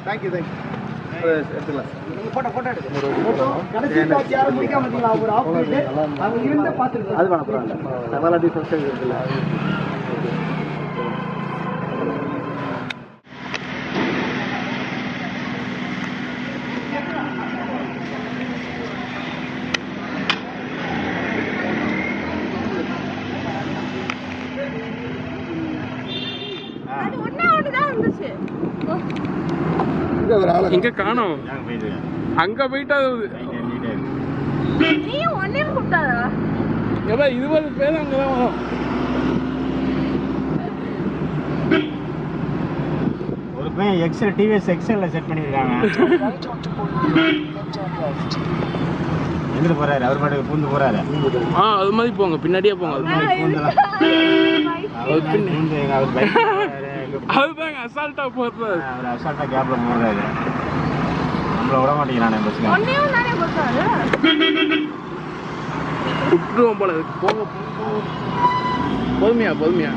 Thank you எடுத்துக்கலாம். Photo கடைசி காட்சி யாரும் முடிக்காம பார்த்தீங்களா? ஒரு ஆஃப் பண்ணிட்டு அவங்க இருந்து பார்த்துருக்கு. அது வேணாம் பரவாயில்ல. டெவலடி சப்ஸ்கிரைப் இருக்குல்ல. இங்க காணோம். அங்க போயிட்டா இது வந்து பேர் அங்கதான் வரும். ஒரு பையன் எக்ஸல் டிவிஎஸ் எக்ஸல்ல செட் பண்ணிருக்காங்க. எங்க போறாரு? அவர் பாட்டுக்கு பூந்து போறாரு. அது மாதிரி போங்க, பின்னாடியே போங்க. அதுதாங்க அசால்ட்டா போறாரு. அவர் அசால்ட்டா கேப்ல போறாரு. நம்மள விட மாட்டேங்கிறானே பஸ்ல. விட்டுருவோம் போல. போங்க பொறுமையா பொறுமையா.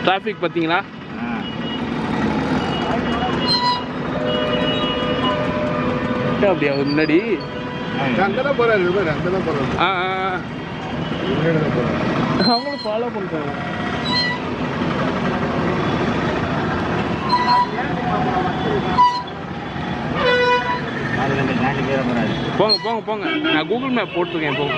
டிராபிக் பாத்தீங்களா? அப்படியா முன்னாடி அங்கதான் போறாரு. அங்கதான் போறாரு. அவங்களும் ஃபாலோ பண்றாங்க. போங்க போங்க போங்க. நான் கூகுள் மேப் போட்டிருக்கேன். போங்க.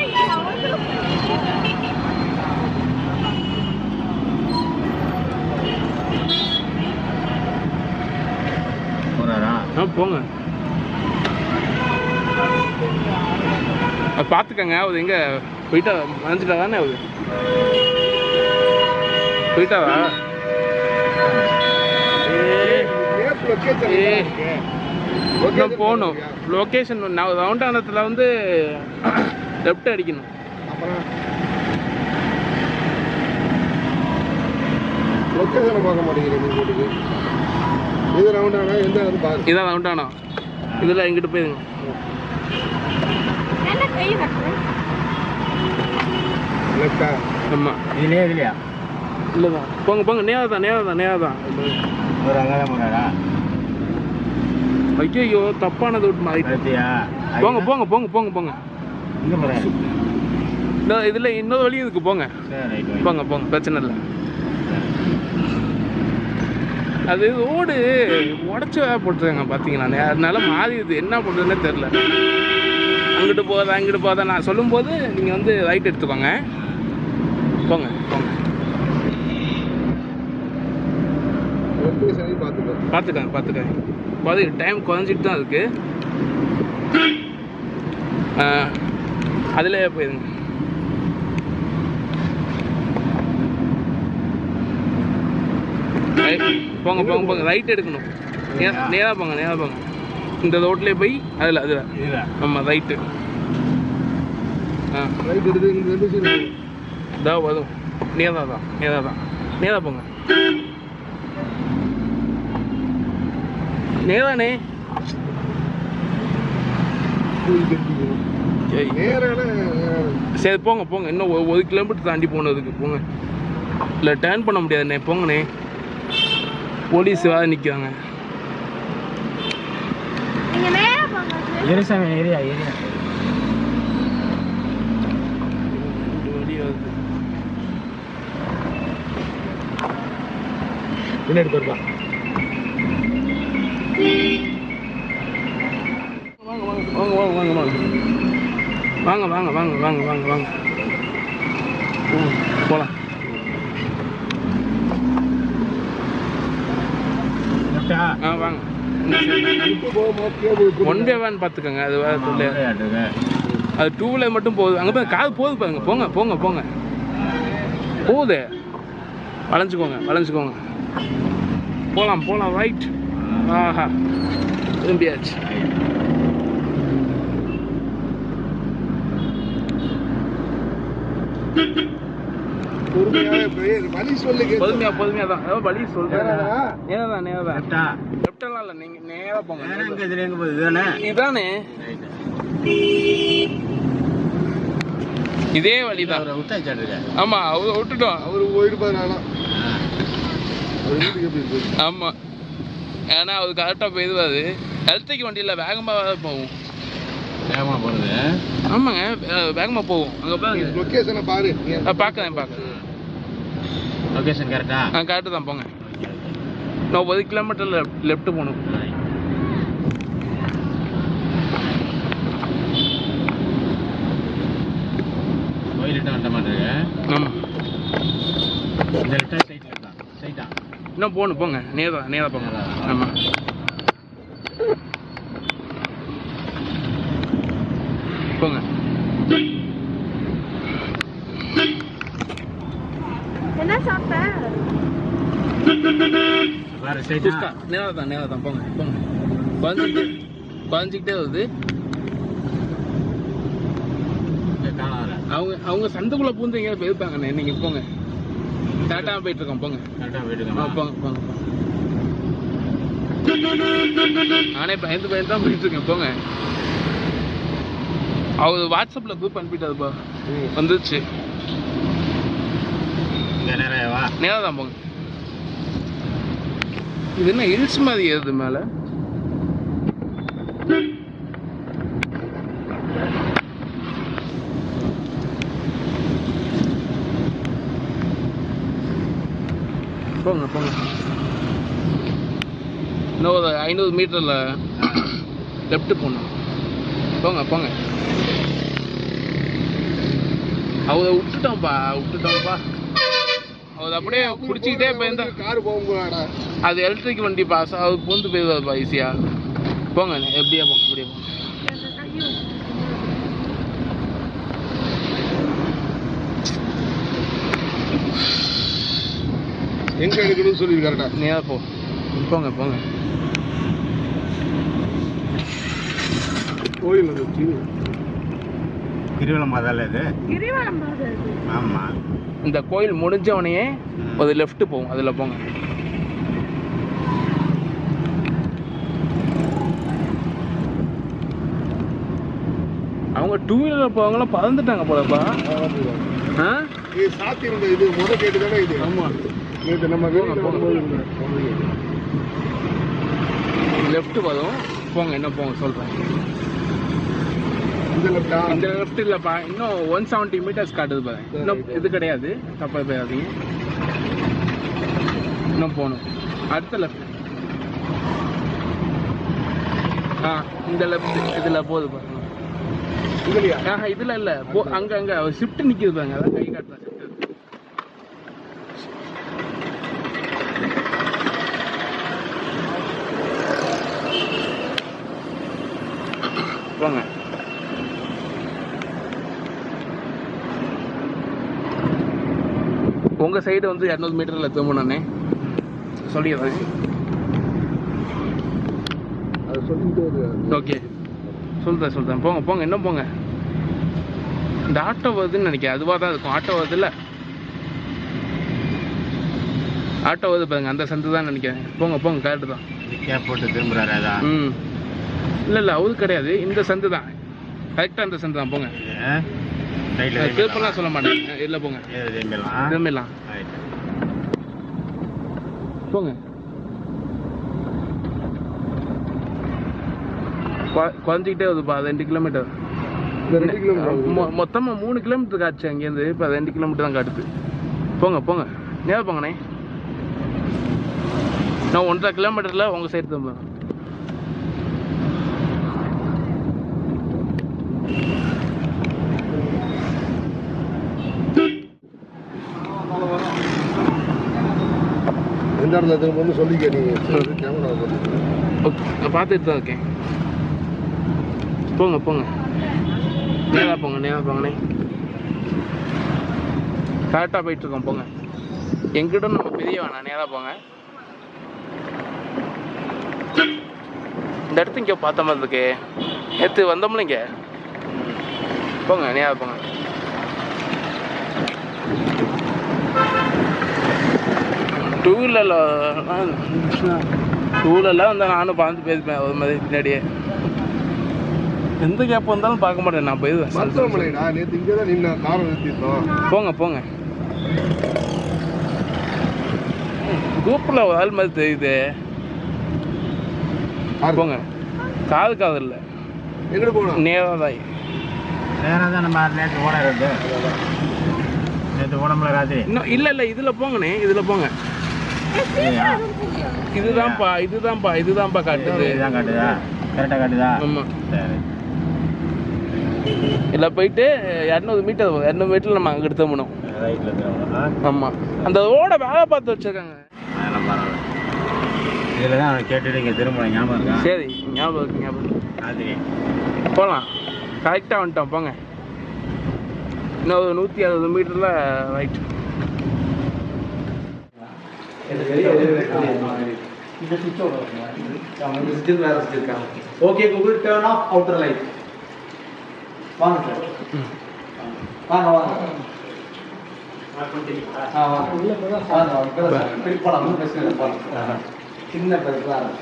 போங்க. பார்த்துக்கங்க. அது எங்க போயிட்டா வந்துட்டா தானே? அது போயிட்டாவா? போகணும். லொக்கேஷன் ரவுண்டானத்தில் வந்து லெஃப்ட் அடிக்கணும். லொக்கேஷன் பார்க்க மாட்டேங்கிறீங்க. இது ரவுண்டானா? எந்த பாருங்க. இதான் ரவுண்டானா. இதில் எங்கிட்டு போயிருங்க. ஆமாம். இதுலையா இல்லையா? இல்லைதான். போங்க போங்க. நேராதான் நேராதான் நேராதான். ஒரு அங்கே போறாரா? ஐயோ தப்பானது விட்டு மாறிட்டியா? போங்க போங்க போங்க போங்க போங்க. இங்கே போகிறேன். இதில் இன்னொரு வழி இதுக்கு போங்க. போங்க போங்க. பிரச்சனை இல்லை. அது ரோடு உடச்சி போட்டுருக்காங்க பார்த்தீங்களா? அதனால மாறிடுது. என்ன பண்ணுறதுன்னே தெரில. அங்கிட்டு போதா இங்கிட்டு போதா நான் சொல்லும்போது நீங்கள் வந்து ரைட் எடுத்துக்கோங்க. போங்க போங்க. பார்த்துக்கோங்க பார்த்துக்கோங்க. பாதி டைம் குறைஞ்சிட்டு தான் இருக்கு. அதில் போயிருங்க. போங்க போங்க போங்க. ரைட் எடுக்கணும். நேராக போங்க நேராக போங்க. இந்த ரோட்லேயே போய் அதில் ஆமாம் ரைட்டு. ரைட் எடுத்து இதா வரும். நேராக தான் நேராக தான் நேராக போங்க. நேரானே. சரி போங்க போங்க. இன்னும் 1 கிலோமீட்டர் தாண்டி போனதுக்கு போங்க. இல்லை டேர்ன் பண்ண முடியாதுண்ணே. போங்கண்ணே. போலீஸ் வேறு நிற்கிறாங்க. ஏரியா ஏரியா வழி வருது. பின்னாடி போயிருப்பா. வாங்க வாங்க வாங்க வாங்க வாங்க வாங்க வாங்க வாங்க வாங்க வாங்க போகலாம். வாங்க. ஒன் டே வேன் பார்த்துக்கோங்க. அது வேறு அது 2 வீலர் மட்டும் போகுது. அங்கே போய் காது போகுது பாருங்க. போங்க போங்க போங்க. போகுது. வளைஞ்சிக்கோங்க வளைஞ்சிக்கோங்க. போகலாம் போகலாம். ரைட். ஆஹா திரும்பியாச்சு. பொறுமையா பொறுமையா தான். வழி சொல்றேன். நேரதான் நேரதான். லெஃப்டெல்லாம் இல்லை. நீங்க நேரா போங்க. இதுதானே இதுதானே இதே வழிதான். அவரை விட்டாச்சாட்டுங்க. ஆமா, அவர் விட்டுட்டோம். அவர் போயிருப்பாரு. ஆனால் ஆமா, ஏன்னா அது கரெக்டாக போயிடுவாது. எலக்ட்ரிக் வண்டியில் வேகமாக போகும். வேகமாக போகிறது. ஆமாங்க, வேகமாக போகும். அங்கே பாருங்க, லொக்கேஷனை பாரு. பார்க்குறேன். லொக்கேஷன் கரெக்டா? கரெக்டு தான். போங்க. நான் 1 கிலோமீட்டரில் லெஃப்ட் போகணும். கோயிலிட்ட வந்த மாதிரி. ஆமாம், இந்த லெஃப்டா ஸ்ட்ரைட்டா? இன்னும் போகணும். போங்க, நேராக போங்க. ஆமாம், போங்க. என்ன சாப்பிட்ட? வேற ஸ்ட்ரைட்டா? நேராக தான். போங்க. குறைஞ்சிக்கிட்டே வருது. அவங்க சந்தைக்குள்ள பூந்து எங்கேயாவது போயிருப்பாங்கண்ணே. நீங்க போங்க. கரெக்டாக போயிட்டு இருக்கோம். போங்க. போங்க. நானே பயந்து தான் போயிட்டு இருக்கேன். போங்க. அவர் வாட்ஸ்அப்ல குரூப் அனுப்பிட்டாருப்பா. வந்துருச்சு. நேராக தான் போங்க. இது என்ன ஹில்ஸ் மாதிரி ஏறுது மேல? போங்க. இன்னும் ஒரு 500 மீட்டரில் லெஃப்ட் போகணும். போங்க. அவரை விட்டுட்டோம்ப்பா. அவர் அப்படியே பிடிச்சிக்கிட்டே போயிருந்தா கார் போகும்போது அது எலக்ட்ரிக் வண்டி பாஸ். அவர் பூந்து போயிருவாருப்பா ஈஸியா. போங்க, எப்படியா போங்க. அப்படியே போங்க. எங்க எடுக்கணும்னு சொல்லியிருக்காருடா. நேராக போங்க. கோயில் வந்துச்சு. கிரிவலம் பாதால இது. ஆமா, இந்த கோயில் முடிஞ்சவனையே ஒரு லெஃப்ட் போகும். அதில் போங்க. அவங்க 2 வீலர் போவாங்களாம் பறந்துட்டாங்க போலப்பா. இது சாத்தி இருந்த இது முத கேட்டு தானே இது. ஆமா, நேற்று நம்ம லெஃப்ட் வரும். போங்க. என்ன போங்க சொல்றேன். இந்த லெஃப்ட் இல்லப்பா, இன்னும் 170 மீட்டர்ஸ் காட்டுது பாருங்க. இன்னும் இது கிடையாது. தப்பா போயாதீங்க. இன்னும் போகணும். அடுத்த லெஃப்ட். இந்த லெஃப்ட் இதுல போகுது பாருங்க. இதுல இல்ல, அங்க ஷிஃப்ட் நிக்குது பாருங்க. அதான் கை காட்டுறேன். போங்க. உங்க சைடு வந்து 200 மீட்டர்ல திரும்பணும்னே சொல்லிடுறேன். அது சொல்லிட்டு ஓகே, சொல்றேன். போங்க. இன்னும் போங்க. இந்த ஆட்டோ வருதுன்னு நினைக்கிறேன். அதுவாக தான் இருக்கும். ஆட்டோ வருது இல்லை? ஆட்டோ வருது பாருங்க. அந்த சந்து தான் நினைக்கிறேன். போங்க. கரெக்டு தான். போட்டு திரும்புறாரு. இல்லை அவரு கிடையாது. இந்த சந்து தான் கரெக்டாக. அந்த சந்து தான். போங்க. திருப்பலாம் சொல்ல மாட்டேன். இல்லை போங்க. திரும்பிடலாம். போங்க. குறைஞ்சிக்கிட்டே வருதுப்பா. 2 கிலோமீட்டர். மொத்தமாக 3 கிலோமீட்டர் காட்டுச்சு அங்கேருந்து. இப்போ 2 கிலோமீட்டர் தான் காட்டுது. போங்க. நேரம் போங்கண்ணே. நான் 1.5 கிலோமீட்டரில் உங்கள் சைடு திரும்ப. எந்த இடத்துல திரும்ப சொல்லிக்க. நீங்கள் கேமரா ஓகே, நான் பார்த்துட்டு தான் இருக்கேன். போங்க. நேராக போங்கண்ணே. கரெக்டாக போயிட்டுருக்கோம். போங்க. எங்கிட்ட நம்ம பெரிய வேணாம். நேராக போங்க. இந்த இடத்து இங்கே பார்த்த மாதிரி இருக்கு. நேற்று வந்தோம்ல இங்கே. போங்க. நேராக போங்க. டூ வீலரில் வந்தால் நானும் பார்த்து போயிருப்பேன் ஒரு மாதிரி பின்னாடியே. எந்த கேப் வந்தாலும் பார்க்க மாட்டேன் நான் போயிடுவேன். மருத்துவமனைடா நேற்று இங்கே தான் நின்று காரம் நிறுத்திட்டோம். போங்க போங்க. குரூப்பில் ஒரு ஆள் மாதிரி தெரியுது. போங்க. காது இல்லை. எங்கிட்ட போகணும்? நேராக தான். நேராக தான் நம்ம நேற்று ஓட இருக்கு. நேற்று ஓடம்புல ராத்திரி. இன்னும் இல்லை இதில் போங்கண்ணே, இதில் போங்க. இதுதான்ப்பா காட்டுது. இதுதான் காட்டுதா? கரெக்டாக காட்டுதா? ஆமாம். சரி. இல்லை போயிட்டு 200 மீட்டரில் நம்ம அங்கே எடுத்து போகணும். ரைட்டில் இருக்கிறவங்களா? ஆமாம். அந்த ரோட வேலை பார்த்து வச்சுருக்காங்க. அதெல்லாம் பரவாயில்ல. இதில் தான் அவன் கேட்டுட்டு இங்கே திரும்ப ஞாபகம் இருக்கா? சரி, ஞாபகம் ராத்திரி போகலாம். கரெக்டாக வந்துட்டோம். போங்க. இன்னும் 160 மீட்டரில் right. Okay Google turn of outer light. வாங்க சார். வாங்க வாங்க. சின்ன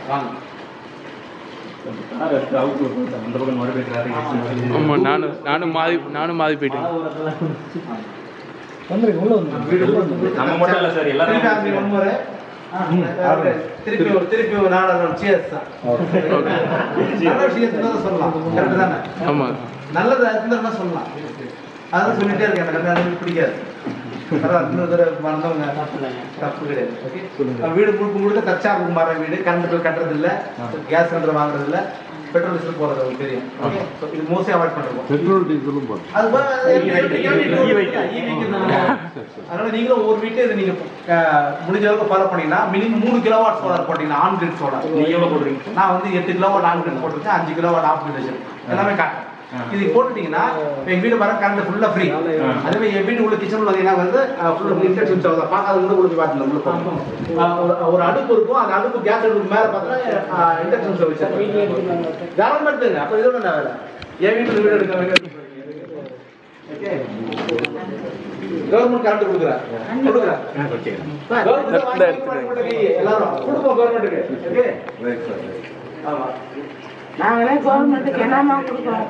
வாங்க. ஆமாம், நானும் மாறி போயிட்டேன். நம்ம மட்டும் இல்லை சார், எல்லாரும் திருப்பி ஒரு நாடகம் சியர்ஸ் தான். நல்ல விஷயத்துல சொல்லலாம். கரெக்ட் தானே? ஆமாம். நல்லது இருந்தா சொல்லலாம். அதான் சொல்லிட்டே இருக்கேன். எனக்கு கல்யாணம் பிடிக்காது. இன்னொரு தடவை வந்தவங்க தப்பு கிடையாது. வீடு முழுக்க தச்சா மாற வீடு. கரண்ட் பில் கட்டுறது இல்லை, கேஸ் சிலிண்டர் வாங்குறது இல்லை, பெட்ரோல் டீசல் போறது உங்களுக்கு தெரியும். இது மோஸ்ட்லி அவாய்ட் பண்ணுறோம். பெட்ரோல் டீசலும் போடுறோம். அதனால நீங்களும் ஒரு வீட்டை இதை நீங்க முடிஞ்ச அளவுக்கு ஃபாலோ பண்ணீங்கன்னா மினிமம் 3 கிலோவாட் சோலார் போட்டீங்கன்னா ஆன் கிரிட் சோலார். நீங்க எவ்வளவு போடுறீங்க? நான் வந்து 8 கிலோவாட் ஆன் கிரிட் போட்டிருக்கேன், 5 கிலோவாட் ஆஃப் கிரிட் வச்சிருக்கேன். எல்லாமே காட்டுறேன். இது போட்டுட்டீங்கன்னா எங்க வீடு வர கரண்ட் ஃபுல்லா ஃப்ரீ. அதுவே என் வீடு உள்ள கிச்சன் வந்தீங்கன்னா வந்து ஃபுல்லா இன்டர்னெட் சர்வீஸ் பார்க்காத கூட உங்களுக்கு பார்த்துக்கலாம். ஒரு அடுப்பு இருக்கும், அந்த அடுப்பு கேஸ் அடுப்பு மேல பார்த்தா இன்டர்னெட் சர்வீஸ் கவர்மெண்ட். அப்ப இதோட என்ன வேலை? என் வீட்டுல வீடு எடுக்க கவர்மெண்ட் கரண்ட் கொடுக்குறேன். எல்லாரும் கொடுப்போம் கவர்மெண்ட்டுக்கு. ஆமா, நாங்களே கவர்மெண்ட்டுக்கு என்னமா கொடுக்குறோம்?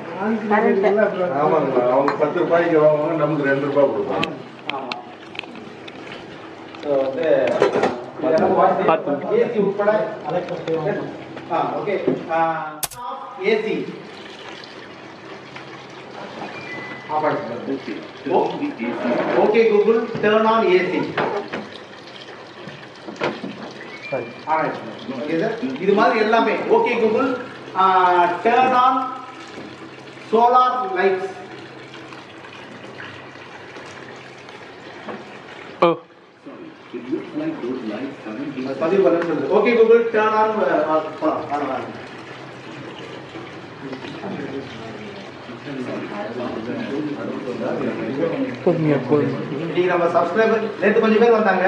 ஆமாங்களா, அவங்க 10 ரூபாய்க்கு வாங்குவாங்க, நமக்கு 2 ரூபாய் கொடுப்பாங்க. ஏசி உட்பட okay. AC okay Google turn on AC. இது மாதிரி எல்லாமே okay Google turn on solar lights. பதிவு பண்ண சொல்லுது. Okay Google turn on. இன்னைக்கு நம்ம சப்ஸ்கிரைபர் நேற்று கொஞ்சம் பேர் வந்தாங்க.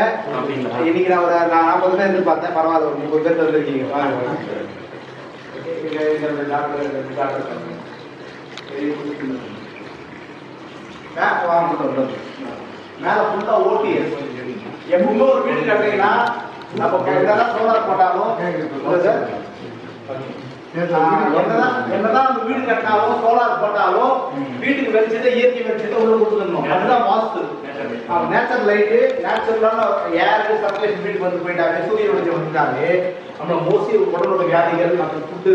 இன்னைக்கு நான் ஒரு 40 பேர் எதிர்பார்த்தேன். பரவாயில்ல, ஒரு 30 பேர் வந்திருக்கீங்க. மேல ஃபுல்லா ஓடிஎஸ். எப்பவுமே ஒரு வீடு கட்டுறீங்கன்னா நம்ம என்னதான் சோலார் போட்டாலும் என்னதான் நம்ம வீடு கட்டினாலும் சோலார் போட்டாலும் வீட்டுக்கு வெளிச்சத்தை இயற்கை வெளிச்சத்தை உள்ள கொடுத்துடணும். அதுதான் வாஸ்து. நேச்சுரல் லைட்டு, நேச்சுரலான ஏர் சர்க்குலேஷன் வீட்டுக்கு வந்து போயிட்டாங்க, சூரிய வெளிச்சம் வந்துட்டாலே நம்ம மோஸ்ட்லி உடம்போட வியாதிகள், மற்ற ஃபுட்டு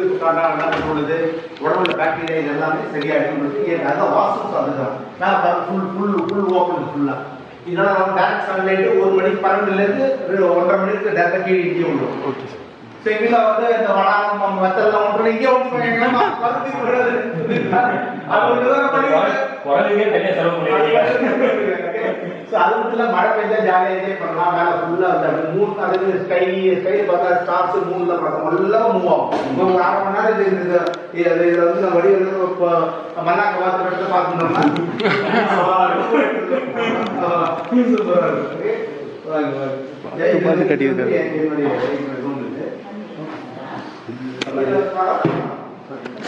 உள்ளது, உடம்புல பாக்டீரியா இது எல்லாமே சரியாயிடும். அதான் வாஸ்து. அதுதான் ஃபுல் ஓப்பன் ஃபுல்லா. இதனால நம்ம டேரக்ட் சன்லைட் 1 மணிக்கு 12லேருந்து 1:30 மணிக்கு டேரக்டா கீழே இங்கே விழும். செங்கில வந்து இந்த வடாகம் வத்தல்லாம் ஒன்று இங்கே ஒன்று பண்ணிங்கன்னா பருத்தி விடுறது. அது ஒன்று தான் பண்ணுவாங்க. குறைவே தனியாக செலவு பண்ணுவாங்க. அது மட்டும் இல்லை, மழை பெஞ்சா ஜாலியாக என்ஜாய் பண்ணலாம். மேலே ஃபுல்லாக அந்த மூணு அது ஸ்கை பார்த்தா ஸ்டார்ஸ் 3ல பார்த்தோம் எல்லாம் மூவ் ஆகும். ஒரு 1/2 மணி நேரம் இதில் வந்து நம்ம வழி வந்து மல்லாக்க பார்த்து எடுத்து பார்த்துட்டோம்னா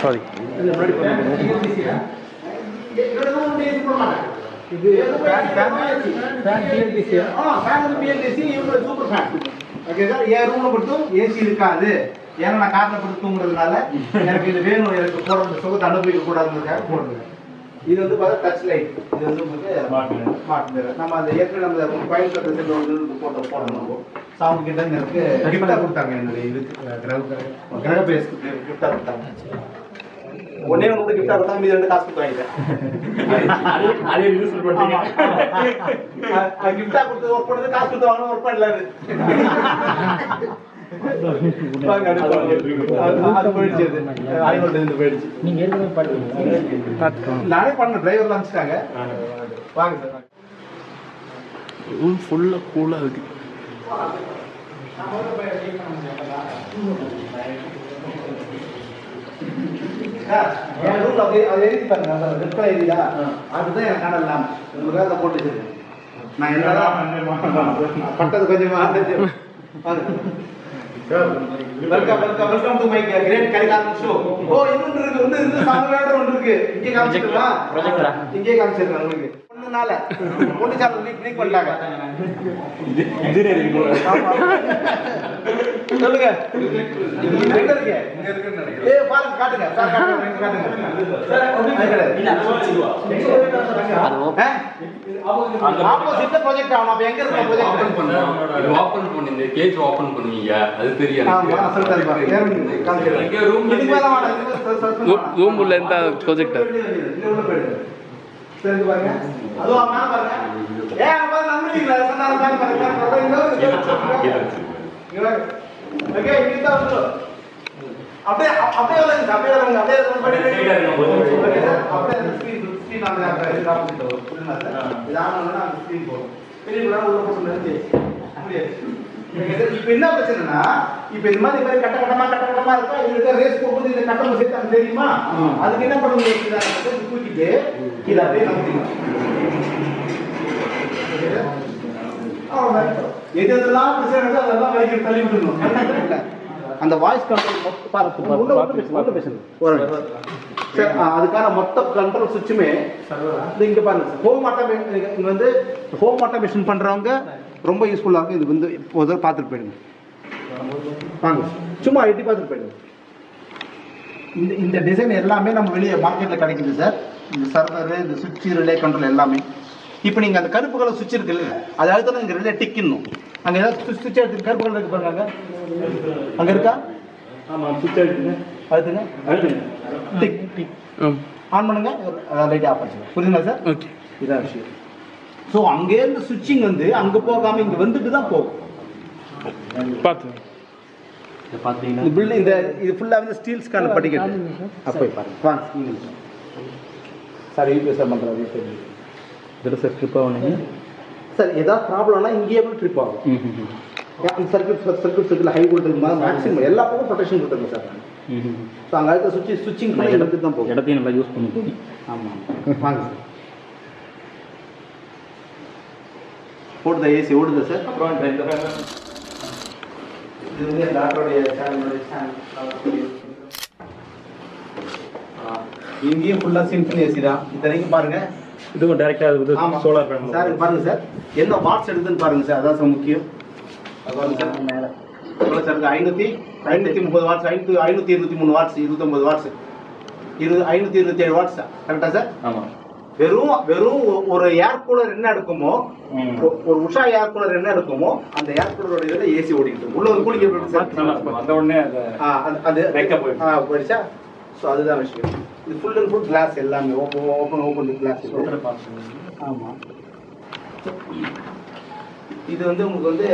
சாரி இது சூப்பர் ஃபேன். ஓகே சார், என் ரூம்ல மட்டும் ஏசி இருக்காது. ஏன்னா நான் காரில் போட்டு தூங்குறதுனால எனக்கு இது வேணும், எனக்கு போடுறது சுகத்தை அனுபவிக்க கூடாதுன்றதுக்காக போடுறேன். இது வந்து பார்த்தா டச் லைட், இது வந்து உங்களுக்கு ஸ்மார்ட் மிரர். நம்ம அந்த ஏற்கனவே நம்ம கோயம்புத்தூர் சென்று வந்து போடணும். சாமி கிட்ட எனக்கு கிஃப்டாக கொடுத்தாங்க, என்னுடைய இதுக்கு கிரக பேஸ்க்கு கிஃப்டாக கொடுத்தாங்க. ஒன்னே ஒன்று கிஃப்டாக கொடுத்தாங்க, மீது 2 காசு கொடுத்து வாங்கிட்டேன். அதே யூஸ் பண்ணுறீங்க. கிஃப்டாக கொடுத்து ஒர்க் பண்ணுறது காசு கொடுத்து வாங்கணும், ஒர்க் பண்ணல. அது போயிடுச்சு, அது போயிடுச்சு. நீங்கள் ஏற்கனவே பண்ணுறீங்க? நானே பண்ண டிரைவர்லாம் அனுப்பிச்சிட்டாங்க. வாங்க சார். ரூம் ஃபுல்லாக கூலாக இருக்கு. என் ரூம்ல அப்படியே அது எழுதி பாருங்க, ரெட் கலர் எழுதியா, அதுதான் எனக்கு காணலாம். உங்களுக்காக அதை போட்டு வச்சிருக்கேன். நான் என்னதான் பட்டது கொஞ்சமா welcome to my great Karikalan show. ஓ இன்னொன்று இருக்கு, இன்னும் சாமவேடர் ஒன்று இருக்கு. இங்கே காமிச்சிருக்கா? ப்ரொஜெக்டரா? இங்கே காமிச்சிருக்கேன் உங்களுக்கு. ஒண்ணுனால ஒண்ணு சார் லீக் பண்ணிட்டாங்க. இன்ஜினியரிங் போல. சொல்லுங்க. எங்க இருக்கு? இங்க இருக்குன்னு நினைக்கிறேன். ஏய் பாருங்க, காட்டுங்க. சார் காட்டுங்க, எங்க காட்டுங்க. சார் இல்ல அது ஓபன். ஆப்போசிட்ல ப்ரொஜெக்ட் ஆகும். அப்ப எங்க இருக்கு ப்ரொஜெக்ட்? ஓபன் பண்ணுங்க. இது ஓபன் பண்ணி இந்த கேஜ் ஓபன் பண்ணுவீங்க. அது தெரியும். ஆமா சொல்றேன் பாருங்க. காமிக்கிறேன். இங்க ரூம் இதுக்கு மேல வாடா. ரூம் உள்ள எந்த ப்ரொஜெக்டர்? இங்க உள்ள போயிடுங்க. சரி பாருங்க. அதுவா மேல பாருங்க. ஏய் அங்க பாருங்க, நம்பிட்டீங்களா? சொன்னால பாருங்க பாருங்க. இங்க பாருங்க. ஓகே, இங்க தான் வந்து. அப்படியே வரங்க, அப்படியே ஓகே சார். அப்படியே அந்த ஸ்கிரீன் அந்த காமிச்சிட்டு வரும். புரியுதா சார்? இது ஆன் பண்ணா அந்த ஸ்கிரீன் போடும். பெரிய கூட உள்ள போட்டு நிறுத்தி. அப்படியே. இப்போ என்ன பிரச்சனைனா, இப்போ இந்த மாதிரி கட்டமா இருக்கா, இதுல ரேஸ் போகும்போது இந்த கட்டம் சேர்த்து தெரியுமா? அதுக்கு என்ன பண்ணுங்க, இதை தூக்கிட்டு இதை அப்படியே நம்பிக்கலாம். எதெல்லாம் பிரச்சனை அதெல்லாம் வரைக்கும் தள்ளி விட்டுணும். அந்த வாய்ஸ் கண்ட்ரோல் அதுக்கான மொத்த கண்ட்ரோல் சுவிட்சுமே இங்க பாருங்க. ஹோம் ஆட்டோமேஷன் இங்க வந்து ஹோம் ஆட்டோமேஷன் பண்றவங்க ரொம்ப யூஸ்ஃபுல்லா இருக்கும். இது வந்து ஒரு பார்த்துட்டு போயிடுங்க. வாங்க சும்மா எட்டி பார்த்துட்டு போயிடுங்க. இந்த டிசைன் எல்லாமே நம்ம வெளியே மார்க்கெட்டில் கிடைக்குது சார். இந்த சர்வர், இந்த சுவிட்ச், ரிலே கண்ட்ரோல் எல்லாமே. இப்போ நீங்கள் அந்த கருப்பு கலர் சுவிட்ச் இருக்குல்ல, அது அடுத்த இங்கே ரிலே டிக்கணும். அங்கே ஏதாவது சுவிட்ச் எடுத்து கருப்பு கலர் இருக்கு பாருங்க, அங்கே இருக்கா? ஆமாம், சுவிட்ச் எடுத்துங்க, அடுத்துங்க டிக் டிக் ஆன் பண்ணுங்க, லைட் ஆஃப் ஆச்சு. புரியுதுங்களா சார்? ஓகே, இதான் விஷயம். ஸோ அங்கேருந்து சுவிட்சிங் வந்து அங்கே போகாமல் இங்கே வந்துட்டு தான் போகும். பார்த்து பார்த்தீங்கன்னா இந்த பில்டிங் இது ஃபுல்லாக வந்து ஸ்டீல்ஸ்க்கான படிக்கட்டு. அப்போ பாருங்க வாங்க சார். யூபிஎஸ் சார் பண்ணுறாரு இதில் சார் ட்ரிப் ஆகுனீங்க சார். ஏதாவது ப்ராப்ளம்னா இங்கேயே கூட ட்ரிப் ஆகும். சர்க்கியூட் ஹை வோல்டேஜ் மேக்ஸிமம் எல்லா பக்கம் ப்ரொடெக்ஷன் கொடுத்துருங்க சார். ஸோ அங்கே இருக்க சுவிட்சிங் பண்ணி எடுத்து தான் போகும். இடத்தையும் நல்லா யூஸ் பண்ணி. ஆமாம் வாங்க சார். ஓடுதா ஏசி? ஓடுதா சார்? அப்புறம் இது வந்து டாக்டருடைய சேனல். இங்கேயும் ஃபுல்லாக சிம்பிள் ஏசி தான். இத்தனைக்கும் பாருங்க, இதுவும் டைரெக்டாக சோலார் பேனல் சார். பாருங்க சார், என்ன வாட்ஸ் எடுத்துன்னு பாருங்க சார். அதான் சார் முக்கியம். பாருங்க சார், மேலே எவ்வளோ sir? 530 watts, 523 watts, 29 watts, 527 watts. கரெக்டா சார்? ஆமாம். வெறும் ஒரு ஏர் கூலர் என்ன எடுக்குமோ, ஒரு உஷா ஏர் கூலர் என்ன எடுக்குமோ, அந்த ஏர் கூலரோட இதில் ஏசி ஓடிக்கிட்டு உள்ள ஒரு கூலிங் அந்த உடனே அது போயிடுச்சா? ஸோ அதுதான் விஷயம். இது ஃபுல் அண்ட் ஃபுல் கிளாஸ் எல்லாமே ஓப்பன் கிளாஸ். ஆமாம். இது வந்து உங்களுக்கு வந்து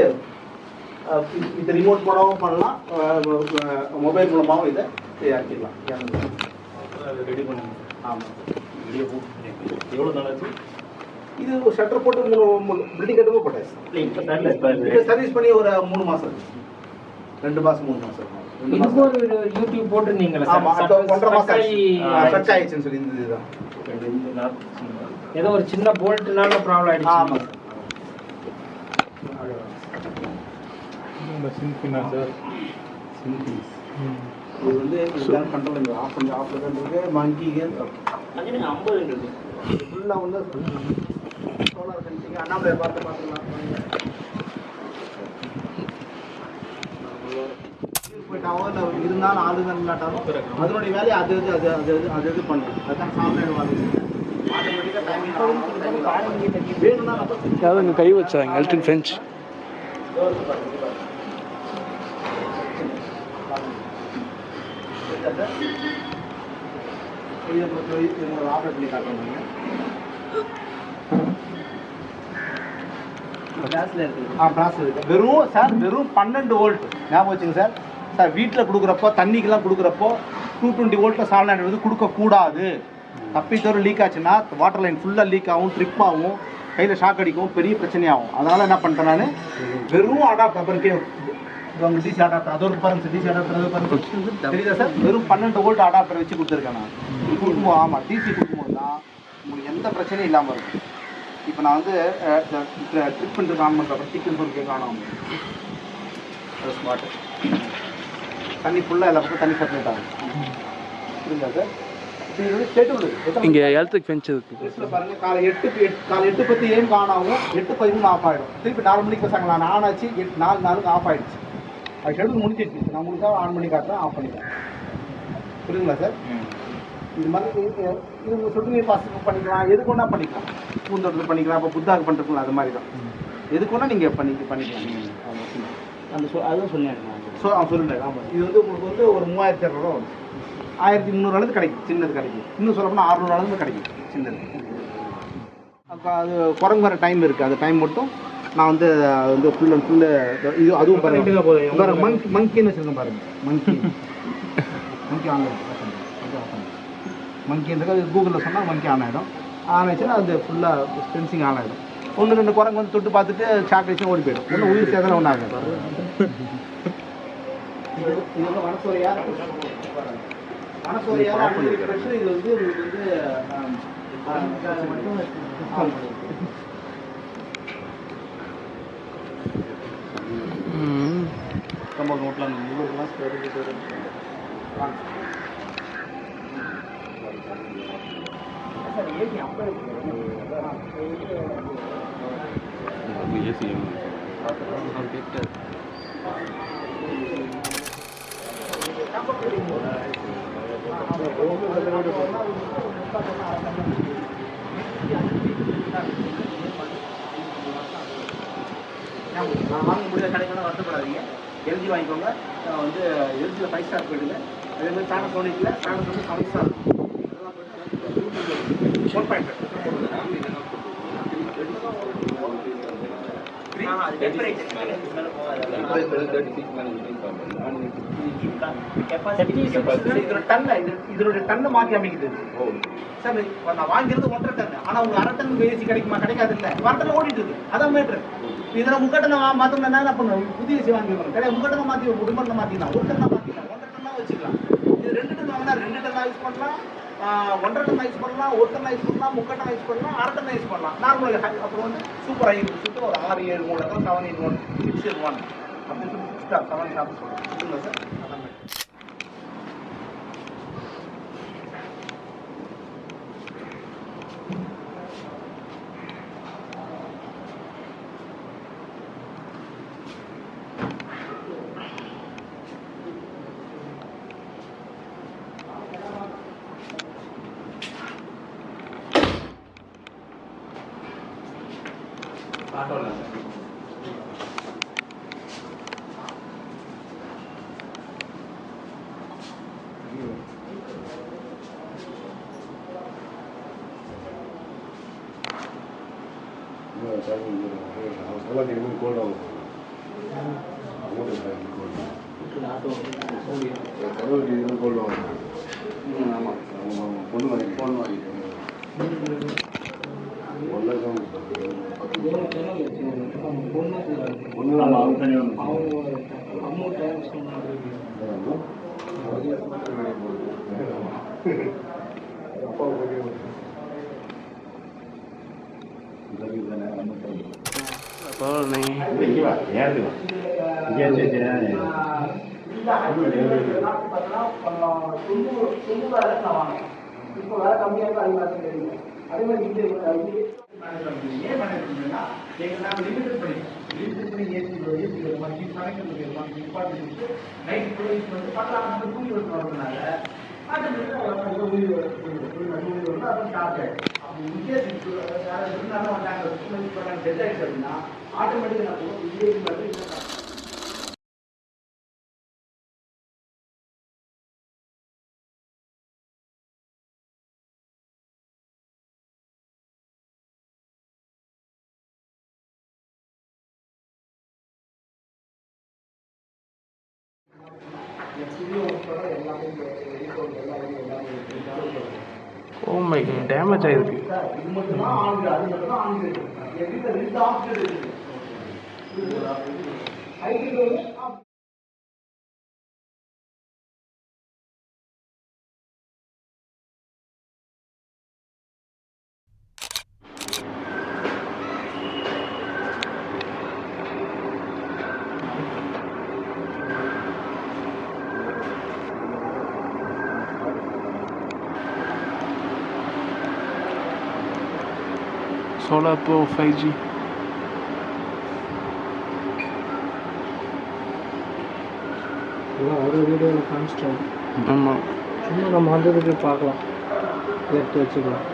இது ரிமோட் மூலமாகவும் பண்ணலாம், மொபைல் மூலமாகவும் இதை ஆக்கிடலாம். ரெடி பண்ணுங்க. ஆமாம். எவ்வளோ நாளாச்சு? இது ஒரு ஷட்டர் போட்டு பில்டிங் கட்டுமோ போட்டாச்சு. சர்வீஸ் பண்ணி ஒரு 3 மாதம், 2 மாதம் 3 மாதம். யூடியூப் போட்டுருந்தீங்களா? ஆமா, 1.5 மாதம் சர்ச் ஆயிடுச்சுன்னு சொல்லி இதுதான். ஏதோ ஒரு சின்ன போல்ட்னால ப்ராப்ளம் ஆயிடுச்சு. ஆமா சார். இது வந்து இதுதான் கண்ட்ரோல். ஆஃப் பண்ணுறது மங்கிங்க 50 ஃபுல்லாக வந்து சோலார் கண்டிங்க. அண்ணாமலை பார்த்துக்கலாம். இன்ஆக்டிவேட்டாவோ இல்லை இருந்தாலும் ஆளுங்க இல்லாட்டாலும் அதனுடைய வேலையை அது பண்ணும். அதுதான் சாஃப்ட்வேர் வால்வு ஆட்டோமேட்டிக்காக டைமிங் வேணும்னா நம்ம யாரும் இங்கே கை வச்சாங்க எலக்ட்ரிக் ஃபென்ச். ஆப்ரேட் பண்ணி காட்டுறாங்க. வெறும் சார் வெறும் 12 வோல்ட் ஞாபகம் வச்சுங்க சார். சார் வீட்டில் கொடுக்குறப்போ தண்ணிக்கெல்லாம் கொடுக்குறப்போ 220 வோல்ட்டில் சால்னாய்டு வந்து கொடுக்கக்கூடாது. தப்பி தவிர லீக் ஆச்சுன்னா வாட்டர் லைன் ஃபுல்லாக லீக் ஆகும், ட்ரிப் ஆகும், கையில் ஷாக் அடிக்கும், பெரிய பிரச்சனையாகும். அதனால் என்ன பண்ணிட்டேன் நான் வெறும் அடாப்டர் அப்புறம் டிசி அடாப்டர் அது ஒரு பாருங்க, டிசி அடாப்டர் அது பாருங்க தெரியுதா சார். வெறும் 12 வோல்ட் அடாப்டர் வச்சு கொடுத்துருக்கேன் நான். இது கொடுக்கும்போது ஆமாம் டிசி கொடுக்கும்போது தான் உங்களுக்கு எந்த பிரச்சனையும் இல்லாமல் இருக்கும். இப்போ நான் வந்து ட்ரிப் பண்ணுறது ஆன் பண்ணுறப்ப டிக்கன் பொருள் கேட்க ஆன் அது ஸ்மார்ட்டு தண்ணி ஃபுல்லாக எல்லா பக்கம் தண்ணி செப்பரேட் ஆகும். புரியுதா சார். இது வந்து ஷெட்யூல் இங்கே எலக்ட்ரிக் ஃபென்ச் இருக்குது பாருங்கள். காலை 8:10 ஏம் ஆன் ஆகும், 8:13 ஆஃப் ஆகிடும். திருப்பி 4 மணிக்கு பசங்க நான் ஆன் ஆச்சு 4 ஆஃப் ஆகிடுச்சு. அது ஷெட்யூல் முடிஞ்சிடுச்சு. நான் உங்களுக்காக ஆன் பண்ணி காட்டுறேன், ஆஃப் பண்ணிக்கிறேன். புரியுதுங்களா சார். இது மாதிரி இது சுடுநீர் பாசத்துக்கு பண்ணிக்கலாம், எதுக்கு ஒன்றா பண்ணிக்கலாம். பூந்தோட்டத்தில் பண்ணிக்கலாம், இப்போ புத்தாக்கு பண்ணுறதுல அது மாதிரி தான். எதுக்கு ஒன்றா நீங்கள் பண்ணிக்கலாம். அந்த அதுதான் சொன்னேன். சொல்லுங்கள். ஆமாம் இது வந்து உங்களுக்கு வந்து ஒரு 3200 ரூபா வரும். 1300 அளவுக்கு கிடைக்கும், சின்னது கிடைக்கும். இன்னும் சொல்ல போனால் 600 அளவுக்கு கிடைக்கும் சின்னது. அப்போ அது குறைங்க வர டைம் இருக்குது. அந்த டைம் மட்டும் நான் வந்து அது வந்து ஃபுல் அண்ட் ஃபுல்லு இது அதுவும் பாருங்கள். மங்கின்னு வச்சுருக்கேன் பாருங்கள். மங்கி ஆன் மங்கின்றது அது கூகுளில் சொன்னால் மங்கி ஆன் ஆகிடும். ஆன் ஆச்சுன்னா அது ஃபுல்லாக ஸ்பென்சிங் ஆன் ஆகிடும். 1-2 குரங்கு வந்து தொட்டு பார்த்துட்டு ஷாக் அடிச்சு ஓடி போயிடும். ஒன்றும் உயிர் சேதம் ஒன்றும் ஆகாது. இது வந்து வனத்துறையா ப்ரெஷர். இது வந்து உங்களுக்கு வந்து ரொம்ப நோட்லாம் இவருக்குலாம் நான் வாங்க முடியாத கடைக்கெல்லாம் வருத்தப்படாதீங்க. எல்ஜி வாங்கிக்கோங்க. வந்து எல்ஜியில் 5 ஸ்டார் போயிடுங்க. அதே மாதிரி பேனசோனிக்கில் வந்து 7 ஸ்டார் 1.5 இதனுடைய டன்னு மாற்றி அமைக்குது சார். நான் வாங்கிறது 1.5 டன். ஆனால் உங்களுக்கு 1/2 டன் ஏசி கிடைக்குமா? கிடைக்காது. இல்லை 1 டன் ஓடிட்டு இருக்கு. அதான் மேட்ரு. இதில் 3 டன் மாற்றணும்னா என்ன பண்ணுவோம்? புதிய ஏசி வாங்கிக்கணும். கிடையாது 3 டன் மாற்றி 1 டன் மாற்றிக்கலாம், 1 டன் மாற்றிக்கலாம், 1.5 டன் வச்சுக்கலாம். இது 2 டன் வாங்கினா 2 டன் யூஸ் பண்ணலாம், 1.5 டன் யூஸ் பண்ணலாம், 1 டன் யூஸ் பண்ணலாம், 3 டன் யூஸ் பண்ணலாம், 1/2 டன் யூஸ் பண்ணலாம். நார்மல் அப்புறம் வந்து சூப்பர் ஹை சுட்டு ஒரு 6, 7 3 7 in 1 6 in 1 அப்படின்னு சொல்லி 6 ஸ்டார் 7 ஸ்டார் சொல்லுங்கள் சார். அதான் ஆட்டோவில் இப்போ வேலை கம்மியாக அதிகமாக தெரியும். அதே மாதிரி ஏன் மேனேஜ் பண்ணுறீங்கன்னா நாங்கள் லிமிட்டட் பண்ணிக்கிறோம். வீட்டுக்கு ஏசி சமைக்கிறது இம்பார்ட்டன்ட் நைட் ப்ரொவைஸ் வந்து பத்தாயிரம் கூலி வரதுனால ஆட்டோமேட்டிக்காக உயிர் வந்து அப்புறம் ஸ்டார்ட் ஆகிடும். அப்படி முக்கியத்துக்கு யாராவது இருந்தாலும் வந்தாங்க டெட் ஆகிடுச்சு அப்படின்னா ஆட்டோமேட்டிக்காக நான் இதே மாதிரி ஓ மை காட், டேமேஜ் ஆயிருக்கு. இது மட்டும் தான் ஆன் அது மட்டும் தான் ஆன் இருக்கு. என் வீட்டில் 2 ஆப்ஷன் இருக்கு. Solar Pro 5G. ஒரு வீடியோவில் காமிச்சிட்டோம். ஆமாம், சும்மா நம்ம வந்ததுக்கு பார்க்கலாம், எடுத்து வச்சுக்கலாம்.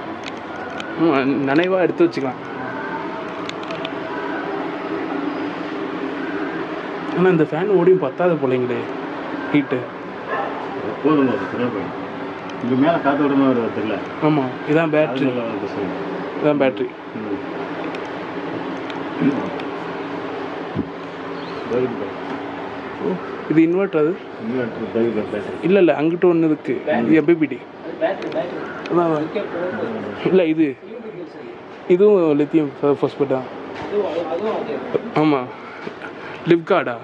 நினைவாக எடுத்து வச்சுக்கலாம். ஆனால் இந்த ஃபேன் ஓடியும் பத்தாது போலைங்களே ஹீட்டு. போதும் இங்கே மேலே காற்று விட மாதிரி வருது. ஆமாம், இதான் பேட்ரி. இதான் பேட்ரி. இது இன்வெர்டர். அது இல்லை இல்லை, அங்கிட்ட ஒன்று இருக்கு. இது எம்பிபிடி. இல்லை, இதுவும் லித்தியம் ஃபாஸ்பேட் தான். ஆமாம், லிப்கார்டா?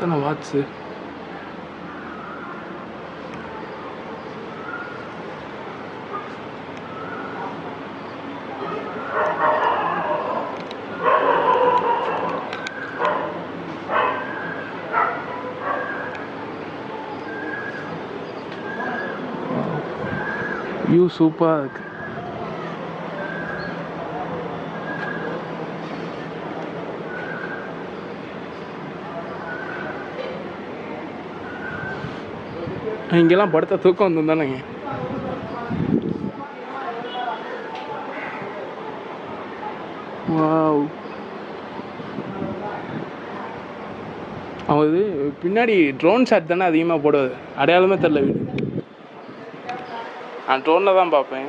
எத்தனை வாட்ஸு? வியூ சூப்பராக இருக்கு. இங்கெல்லாம் படுத்த தூக்கம் வந்து தானேங்க. வாவ், அவன் இது பின்னாடி ட்ரோன் ஷாட் தானே அதிகமாக போடுவது. அடையாளமே தெரில வீடு. நான் ட்ரோனில் தான் பார்ப்பேன்.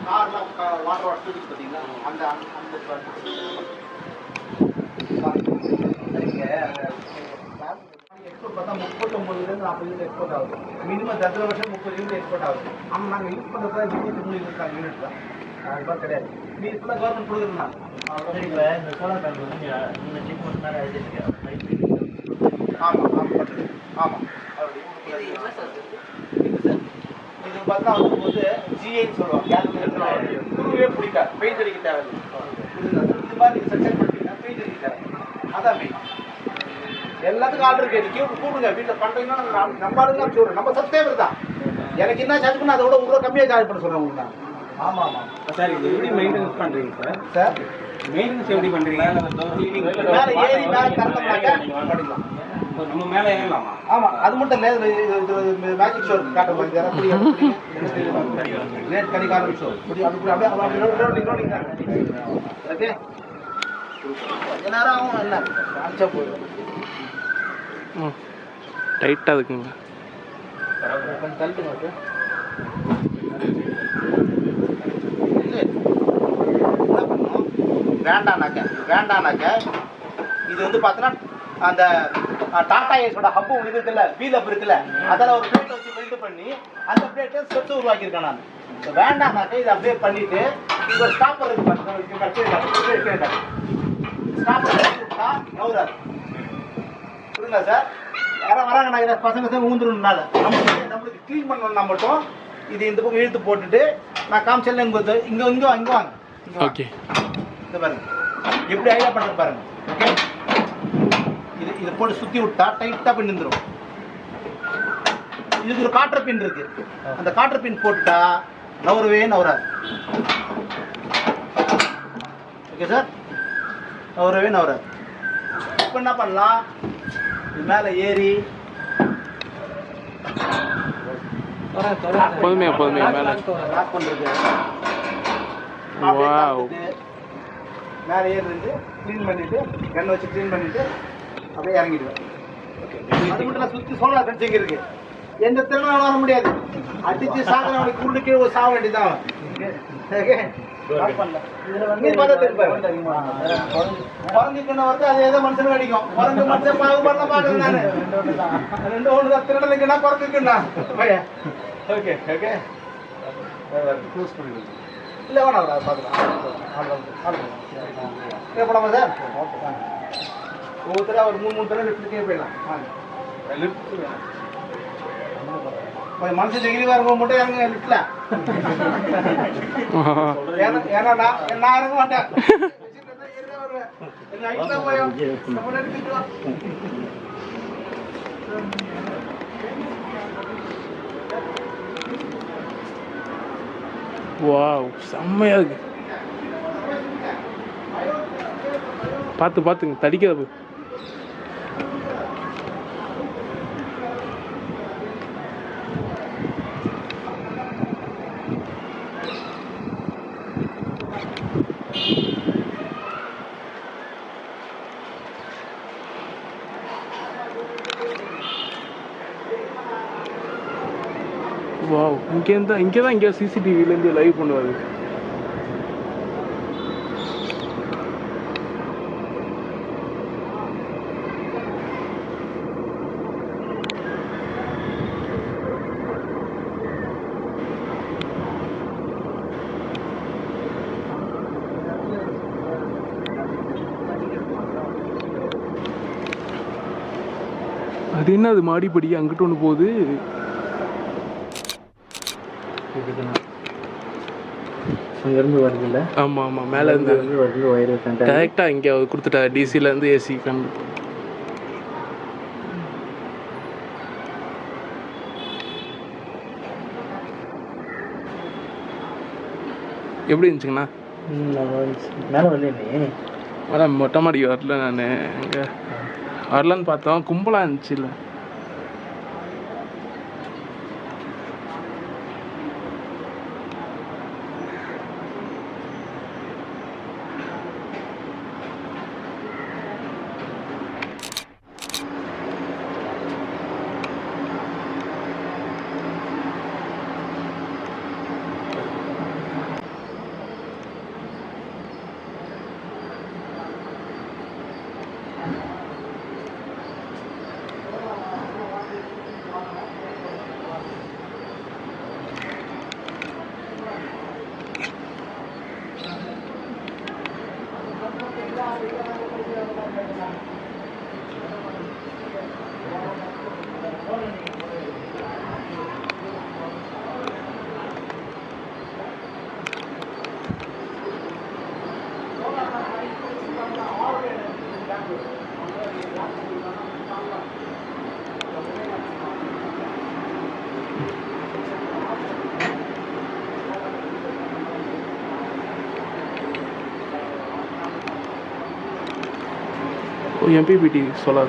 கார்லாம் வாட்டர் வாட்டர் பார்த்தீங்களா, அந்த அந்த எக்ஸ்போர்ட் பார்த்தா 39 40 எக்ஸ்போர்ட் ஆகுது. மினிமம் தத்திர வருஷம் 30 எக்ஸ்போர்ட் ஆகுது. ஆனால் நாங்கள் யூஸ் பண்ணுறதா 23 யூனிட் தான். அது மாதிரி கிடையாது. நீ ஃபுல்லாக கவர்மெண்ட் கொடுக்குறதுனா இந்த சோலார் பேனல் வந்து நீங்கள் செக் பண்ண ஆமாம் பண்ணுறது. ஆமாம், இது பார்த்தா வந்து ஜிஐன்னு சொல்லுவாங்க. குருவே பிடிக்காது, பெயிண்ட் அடிக்க தேவையில்லை. இது மாதிரி செக்ஷன் பண்ணிட்டீங்கன்னா பெயிண்ட் அடிக்க தேவை. அதான் மெயின். எல்லாத்துக்கும் ஆர்டர் இருக்கு. நீங்க கூப்பிடுங்க, வீட்டில் பண்ணுறீங்கன்னா நம்ம ஆளுங்க சொல்கிறேன். நம்ம சப்ஸ்கிரைபர் தான். எனக்கு என்ன சார்ஜ் பண்ண அதை விட ஒரு கம்மியாக சார்ஜ் பண்ண சொல்கிறேன் உங்களுக்கு. நான் ஆமாம் ஆமாம் சார், இது எப்படி மெயின்டெனன்ஸ் பண்ணுறீங்க சார்? சார் மெயின்டெனன்ஸ் எப்படி பண்ணுறீங்க? மேலே ஏறி மேலே கரெக்டாக பண்ணிக்கலாம். நம்ம மேலே ஏறலாமா? ஆமாம், அது மட்டும் இல்லை. இது மேஜிக் ஷோ காட்ட போய் ரேட் கணிக்கான ஷோ ஓகே. கொஞ்ச நேரம் ஆகும். என்ன காமிச்சா போயிடும். டைட்டாக இருக்குங்க. கொஞ்சம் தள்ளிட்டு ஓகே. இல்லை என்ன பண்ணணும், வேண்டானாக்க இது வந்து பார்த்தீங்கன்னா அந்த டாடா ஏஸோட ஹப்பு இருக்குல்ல, வீல் ஹப் இருக்குல்ல, அதில் ஒரு பிளேட் வச்சு உண்டு பண்ணி அந்த பிளேட்டை ஸ்டெப்ஸ் உருவாக்கியிருக்கேன் நான். இப்போ வேண்டாம்னாக்க இதை அப்படியே பண்ணிட்டு இது ஒரு ஸ்டாப்பர் இருக்கு பாருங்க. ஸ்டாப்பர் விட்டா நவுறாது. புரியுங்களா சார்? யாரும் வராங்க நான் பசங்க ஊந்துருனால நம்மளுக்கு க்ளீன் பண்ணணும்னா மட்டும் இது இந்த பக்கம் இழுத்து போட்டுட்டு நான் காமிச்சல இங்கே வாங்க. ஓகே, இந்த பாருங்க எப்படி ஐடியா பண்ணுறது பாருங்க. ஓகே, இதை போட்டு சுற்றி விட்டா டைட்டாக பின் நின்றுடும். இதுக்கு ஒரு காற்று பின் இருக்கு. அந்த காற்று பின் போட்டுட்டா நவரவே நவராது. Okay sir, நவரவே நவராது. இப்போ என்ன பண்ணலாம், இது மேலே ஏறி போதுமே மேலே லாக் பண்ணுறது, வாவ். மேலே ஏறிட்டு க்ளீன் பண்ணிட்டு கண்ணை வச்சு க்ளீன் பண்ணிட்டு அப்படியே இறங்கிடுவேன். அது மட்டும் நான் சுற்றி சோலார் ஃபென்சிங் இருக்கு. எந்த திறனும் வர முடியாது. அடிச்சு சாகிற அவனுக்கு உருண்டு கீழே ஒரு சாக வேண்டியதான். குரங்குக்குன்னு வருது, அது ஏதோ மனுஷனுக்கு அடிக்கும். குரங்கு மனுஷன் பாகுபாடுலாம் பார்க்கல நான். ரெண்டு ஒன்று தான், திருடனுக்குன்னா குரங்குக்குன்னா. ஓகே ஓகே, க்ளோஸ் பண்ணிடுங்க. இல்லை வேணா விட பார்த்துக்கலாம். போலாமா சார்? ஒவ்வொருத்தராக ஒரு 3 தடவை லிஃப்ட்டுக்கே போயிடலாம். கொஞ்சம் மனசு டிகிரி வரும்போது மட்டும் இறங்க லிஃப்ட்ல. ஏன்னா நான் இறங்க மாட்டேன். வாவ், செம்மையா இருக்கு. பார்த்துங்க தடிக்காது. வாவ், இங்கே சிசிடிவிலேருந்து லைவ் பண்ணுவாரு. அது என்ன, அது மாடிப்படி அங்கிட்டு ஒன்று போகுது. அங்கேருந்து வருதுல்ல? ஆமாம் மேலே இருந்து வருது. ஒயர் டேரெக்டாக இங்கே கொடுத்துட்டா, டிசிலேருந்து ஏசி கண்டு. எப்படி இருந்துச்சுங்கண்ணா? மேலே வரல. அதான் மொட்டை மாடி வரல, நான் இங்கே வரலான்னு பார்த்தோம், கும்பலாக இருந்துச்சு. இல்லை MPPT solar.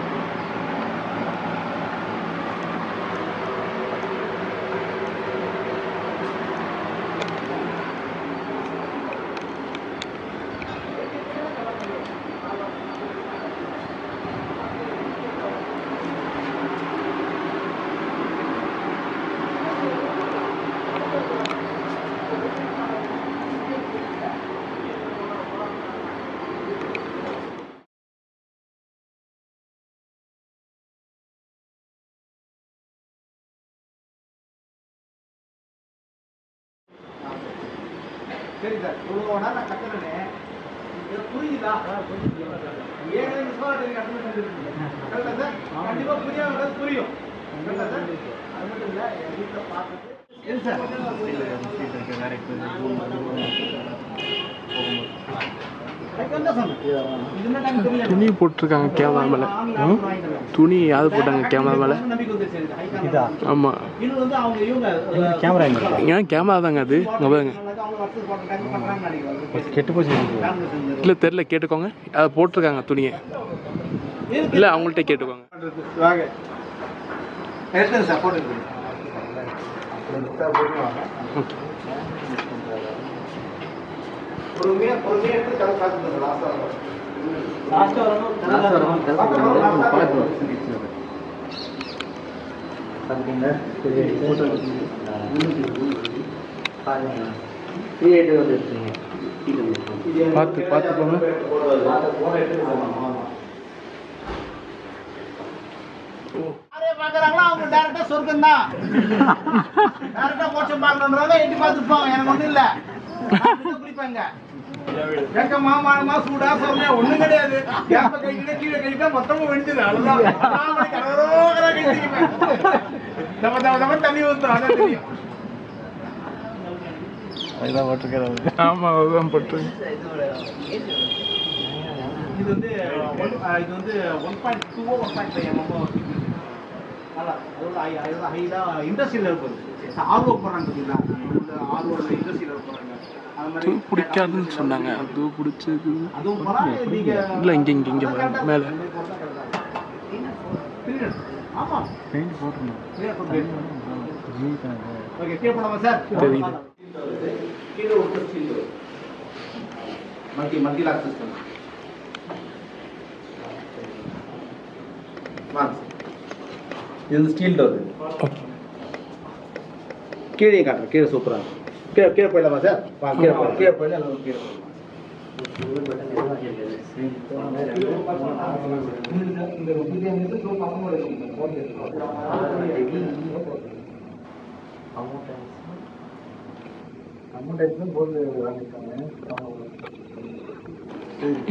சரி சார் இவ்வளோ நான் கட்டுறேனே புரியுதா ஏன் சோழ கரெக்டா சார் கண்டிப்பாக புரியாத புரியும் கரெக்டா சார் அது மட்டும் இல்லை என் வீட்டில் பார்த்துட்டு எது சார் துணி போட்டிருக்காங்க கேமரா மேலே. துணி யாரு போட்டாங்க கேமரா மேலே? ஆமாம், கேமரா ஏன் கேமரா தாங்க அது. இங்கே பாருங்க. கெட்டு போச்சு. இல்லை தெரில, கேட்டுக்கோங்க. அதை போட்டிருக்காங்க துணியை. இல்லை அவங்கள்ட்ட கேட்டுக்கோங்க. வாங்க எடுத்துங்க சார் போட்டு ஓகே. பொறுமையாக எடுத்து கதை பார்த்துங்க லாஸ்ட்டாக பார்த்து பார்த்து போங்க. பார்க்குறாங்களா அவங்க டேரக்டா சொர்க்கம் தான். டேரக்டா மோட்சம் பார்க்கணுன்றவங்க எட்டி பார்த்துருப்பாங்க. எனக்கு ஒன்றும் இல்லை, குளிப்பாங்க வெக்கமா மானமா சூடா சொல்ல ஒண்ணும் கிடையாது. கேப்ப கைக்கிட்ட கீழே கைக்கிட்ட மொத்தமும் வெடிச்சது. அவ்வளவுதான். நம்ம தண்ணி ஊற்றும், அதான் தெரியும். அதுதான் போட்டிருக்கிறது. ஆமாம், அதுதான் போட்டிருக்கேன். இது வந்து 1.2 1.5 mm. நல்லா அதோட ஹை தான் இண்டஸ்ட்ரியில் இருப்பது. ஆர்வ போகிறாங்க பார்த்தீங்களா, ஆர்வம் இண்டஸ்ட்ரியில் போகிறாங்க. பிடிக்காதுன்னு சொன்னாங்க. அது பிடிச்சது அதுவும் போனால் நீங்கள் இல்லை. இங்கே மேலே ஆமாம் பெயிண்ட் போட்டுருந்தோம். ஓகே கீழே போடாமா சார்? தெரியுது. கீழே ஒரு ஸ்டீல் மல்டி லாக் சிஸ்டம். இது ஸ்டீல் டோர். கீழே காட்டுறேன். கீழே சூப்பராக கீழே போயிடலாமா சார்? கீழே போயிடலாம். எல்லாம் கீழே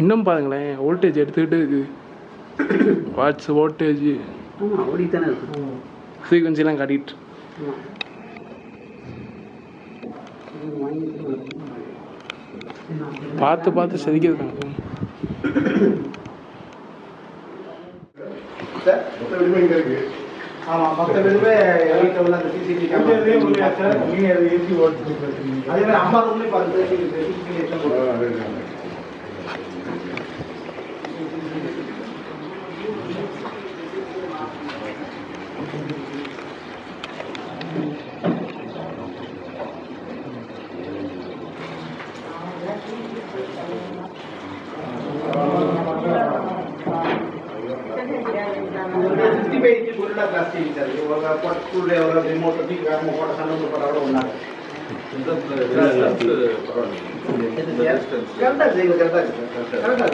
இன்னும் பாருங்களேன், வோல்டேஜ் எடுத்துக்கிட்டு இருக்கு. வாட்ஸ் வோல்டேஜ் ஃப்ரீக்வன்சிலாம் காட்டிட்டு. பார்த்து பார்த்து செதுக்கிருக்காங்க. ஆமாம், மற்ற வீடுமே வீட்டில் உள்ள அந்த சிசிடிவி கேமரா அதே மாதிரி அம்மா ரூம்லேயும் பார்த்து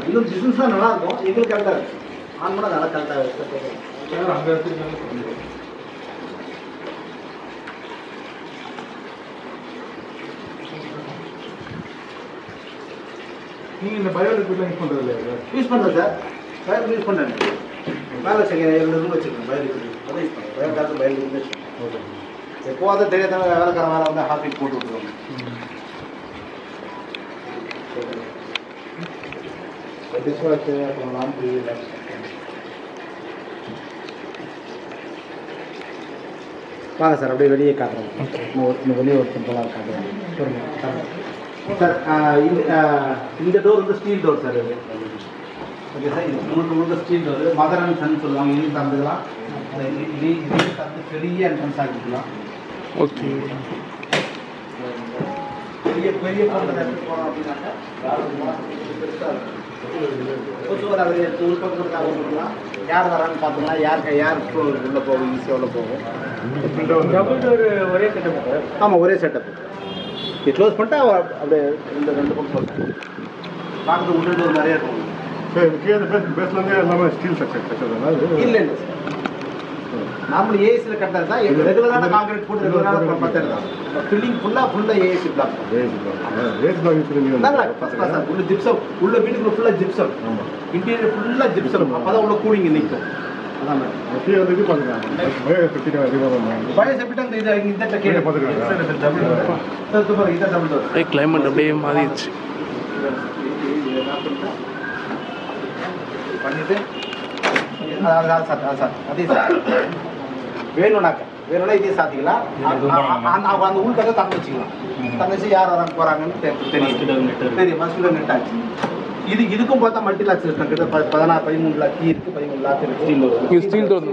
இன்னும் டிஸ்டன்ஸ் தான் நல்லா இருக்கும். எங்களுக்கு கரெக்டாக இருக்கு. ஆன் பண்ணால் நல்லா கரெக்டாக இருக்கு. நீங்கள் இந்த பயோலிக்விட்லாம் யூஸ் பண்ணுறது இல்லையா? யூஸ் பண்ணுறேன் சார். பயோலிக் யூஸ் பண்ணுறேன். மேலே வச்சுருக்கேன், 2 ரூம் வச்சுருக்கேன். பயோலிக் அதை யூஸ் பண்ணுறேன். பயோகாலத்தில் பயோலிக் வச்சுருக்கேன். ஓகே. எப்போது தெரியாத வேலைக்கார வேலை வந்து ஹாஸ்பிட் போட்டு விட்டுருவாங்க. டிஷ்வாஷ் அப்புறம் லாண்ட்ரி வாங்க சார், அப்படியே வெளியே காட்டுறேன். இன்னும் வெளியே ஒரு சிம்பிளாக காட்டுறேன் சார். இந்த டோர் வந்து ஸ்டீல் டோர் சார். இது ஓகே சார். இது முழுக்க steel door. Mother and son சொல்லுவாங்க. இது தந்துக்கலாம். இது தந்து பெரிய என்ட்ரன்ஸ் ஆகிக்கலாம். ஓகே. பெரிய பெரிய போகிறத எடுத்து போனோம் அப்படின்னாக்கா யார் வரான்னு பார்த்துக்கலாம். யாருக்கு உள்ளே போகும், ஈஸியாக உள்ள போகும். ஒரே செட்டப். ஆமாம், ஒரே செட்டப். இது க்ளோஸ் பண்ணிட்டா அப்படியே ரெண்டு பக்கம் போட்டு பார்க்குறது உள்ள ஒரு நிறையா இருக்கும். பேஸ்லேருந்தே எல்லாமே ஸ்டீல் ஸ்ட்ரக்சர் இல்லை இல்லை சார். நார்மல் ஏசியில் கட்டினது தான் ரெகுலரான கான்கிரீட் போட்டு ரெகுலரான மெத்தட் தான். ஃபில்லிங் ஃபுல்லாக ஏசி பிளாக். உள்ள ஜிப்சம், உள்ள வீட்டுக்குள்ள ஃபுல்லாக ஜிப்சம், இன்டீரியர் ஃபுல்லாக ஜிப்சம். அப்போ தான் உள்ள கூலிங் நிற்கும். அதான் பயோசெப்டிக் இது இந்த கீழே பார்த்துக்கலாம். கிளைமேட் அப்படியே மாறிடுச்சு. பண்ணிட்டு அதே சார் வேணும்னா இதே சாத்திக்கலாம். அந்த உள்கதை தந்து வச்சுக்கலாம். தந்து வச்சு யார் வராங்க போகிறாங்கன்னு தெரியும். மஸ்கிட்டோ நெட் ஆச்சு. இதுக்கும் பார்த்தா மல்டிலாக் சிஸ்டம் கிட்ட 16-13 லாக் கீ இருக்கு, 13 லாக் இருக்கு. Steel door.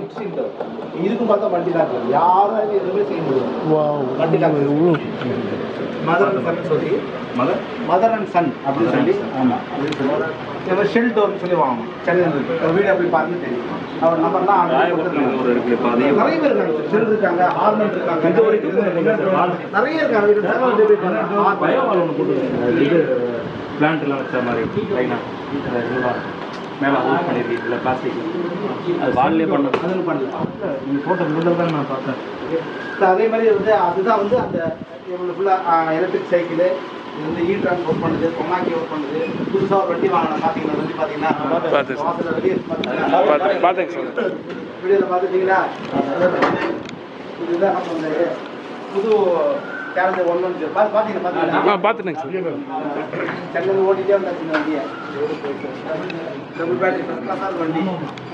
இதுக்கும் பார்த்தா மல்டிலாக் யாரும் எதுவுமே செய்ய முடியும். மல்டிலாக் மதர் அண்ட் சன் சொல்லி மதர் அண்ட் சன் அப்படின்னு சொல்லி ஆமாம் ஷெல் டோர்னு சொல்லி வாங்கணும். சென்னையில் வீடு அப்படி பார்த்து தெரியும். அவர் நம்பர்லாம் நிறைய பேர் இருக்காங்க. ஷெல் இருக்காங்க, ஹார்மன் இருக்காங்க, நிறைய இருக்காங்க. பிளான்ட்லாம் வச்ச மாதிரி மேலே யூஸ் பண்ணியிருக்கீங்க இல்லை பிளாஸ்டிக் அது வால்லே பண்ணது அதுன்னு பண்ணலாம். நீங்கள் போட்ட முதல் தான் நான் பார்த்தேன். அதே மாதிரி வந்து அதுதான் வந்து அந்த இவங்க ஃபுல்லாக எலக்ட்ரிக் சைக்கிள் இது வந்து ஈட்ரான் ஒர்க் பண்ணுது, பொம்மாக்கி ஒர்க் பண்ணுது. புதுசாக ஒரு வண்டி வாங்கணும். பார்த்தீங்கன்னா வண்டி பார்த்தீங்கன்னா வாசலில் வெளியே வீடியோவில் பார்த்துட்டிங்கன்னா இதுதான் நம்ம இந்த புது சேலஞ்சர் 110 பார்த்தீங்கன்னா பார்த்துட்டேங்க சார். சென்னையில் ஓட்டிகிட்டே வந்தாச்சு இந்த வண்டியை. டபுள் பேட்டரி ஃபஸ்ட் கிளாஸாக வண்டி.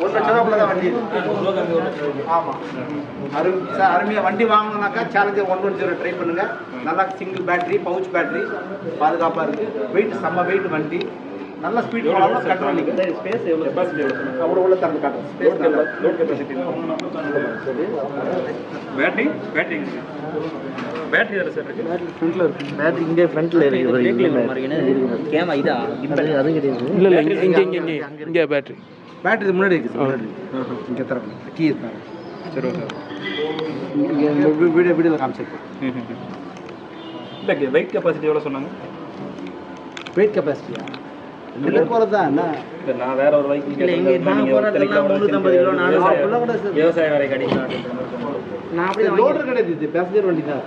1 லட்ச ரூபாக்குள்ள தான் வண்டி. ஆமாம், அருமையாக வண்டி வாங்கணுன்னாக்கா சேலஞ்சர் 110 ட்ரை பண்ணுங்கள். நல்லா சிங்கிள் பேட்டரி, பவுச் பேட்டரி, பாதுகாப்பாக இருக்குது. வெயிட் செம்ம வெயிட் வண்டி. நல்ல ஸ்பீட் போனாலும் கண்ட்ரோல் நிற்கும். ஸ்பேஸ் எவ்வளோ கெப்பாசிட்டி அவ்வளோ உள்ள தந்து காட்டுறோம். ஸ்பேஸ் லோட் கெப்பாசிட்டி பேட்டரி அதில் சார் இருக்குது. ஃப்ரண்ட்டில் இருக்கு. பேட்டரி இங்கே ஃப்ரண்ட்டில் இருக்குது. கேமா இதா அது கிடையாது. இல்லை இங்கே பேட்டரி பேட்டரி முன்னாடி இருக்குது. முன்னாடி இங்கே தரணும். கீ இருக்காங்க. சரி ஓகே. இங்கே வீடியோவில் காமிச்சிருக்கோம். இல்லை வெயிட் கெப்பாசிட்டி எவ்வளோ சொன்னாங்க? வெயிட் கெப்பாசிட்டியா போகிறது தான் என்ன? இல்லை நான் வேற ஒரு பைக் விவசாய வேலை கிடைக்கும். நான் அப்படியே லோடர் கிடையாது. இது பேசஞ்சர் வண்டி தான்.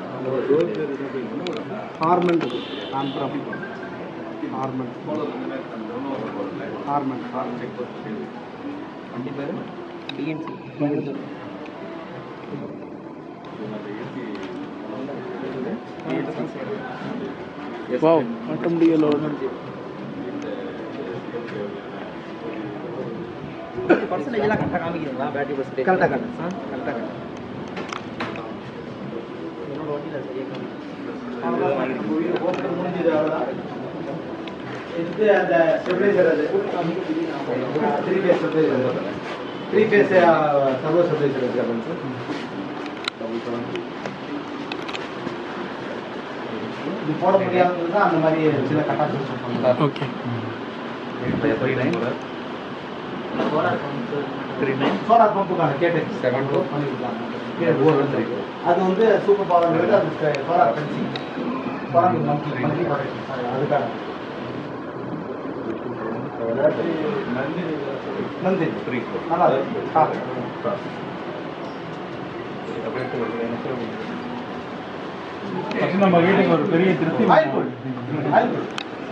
ஹார்மன் வண்டி பேர் டிஎன்சி. வாவ் ஆட்டோமேட்டிக்கல் பர்சன்டேஜ்லாம் கரெக்டாக காமிக்கிறீங்களா? பேட்டரி பர்சன்டேஜ் கரெக்டாக கரெக்டாக என்னோட வண்டியில் சரியாக இது அந்த ஸ்டெபிலைசர் அது 3 phase stabiliser 3 phase servo stabiliser இருக்காங்க சார். இது போட முடியாதது தான் அந்த மாதிரி சின்ன கட்டாச்சு பண்ணுறாங்க. ஓகே. சோலார் பம்புக்கான கேட்டெக்ஸ் பண்ணிக்கலாம். அது வந்து சூப்பர் பவர்ங்கிறது அது சோலார் ஃபென்சிங் அதுக்காக நந்தி நல்லா நம்ம வீட்டுக்கு ஒரு பெரிய திருப்தி.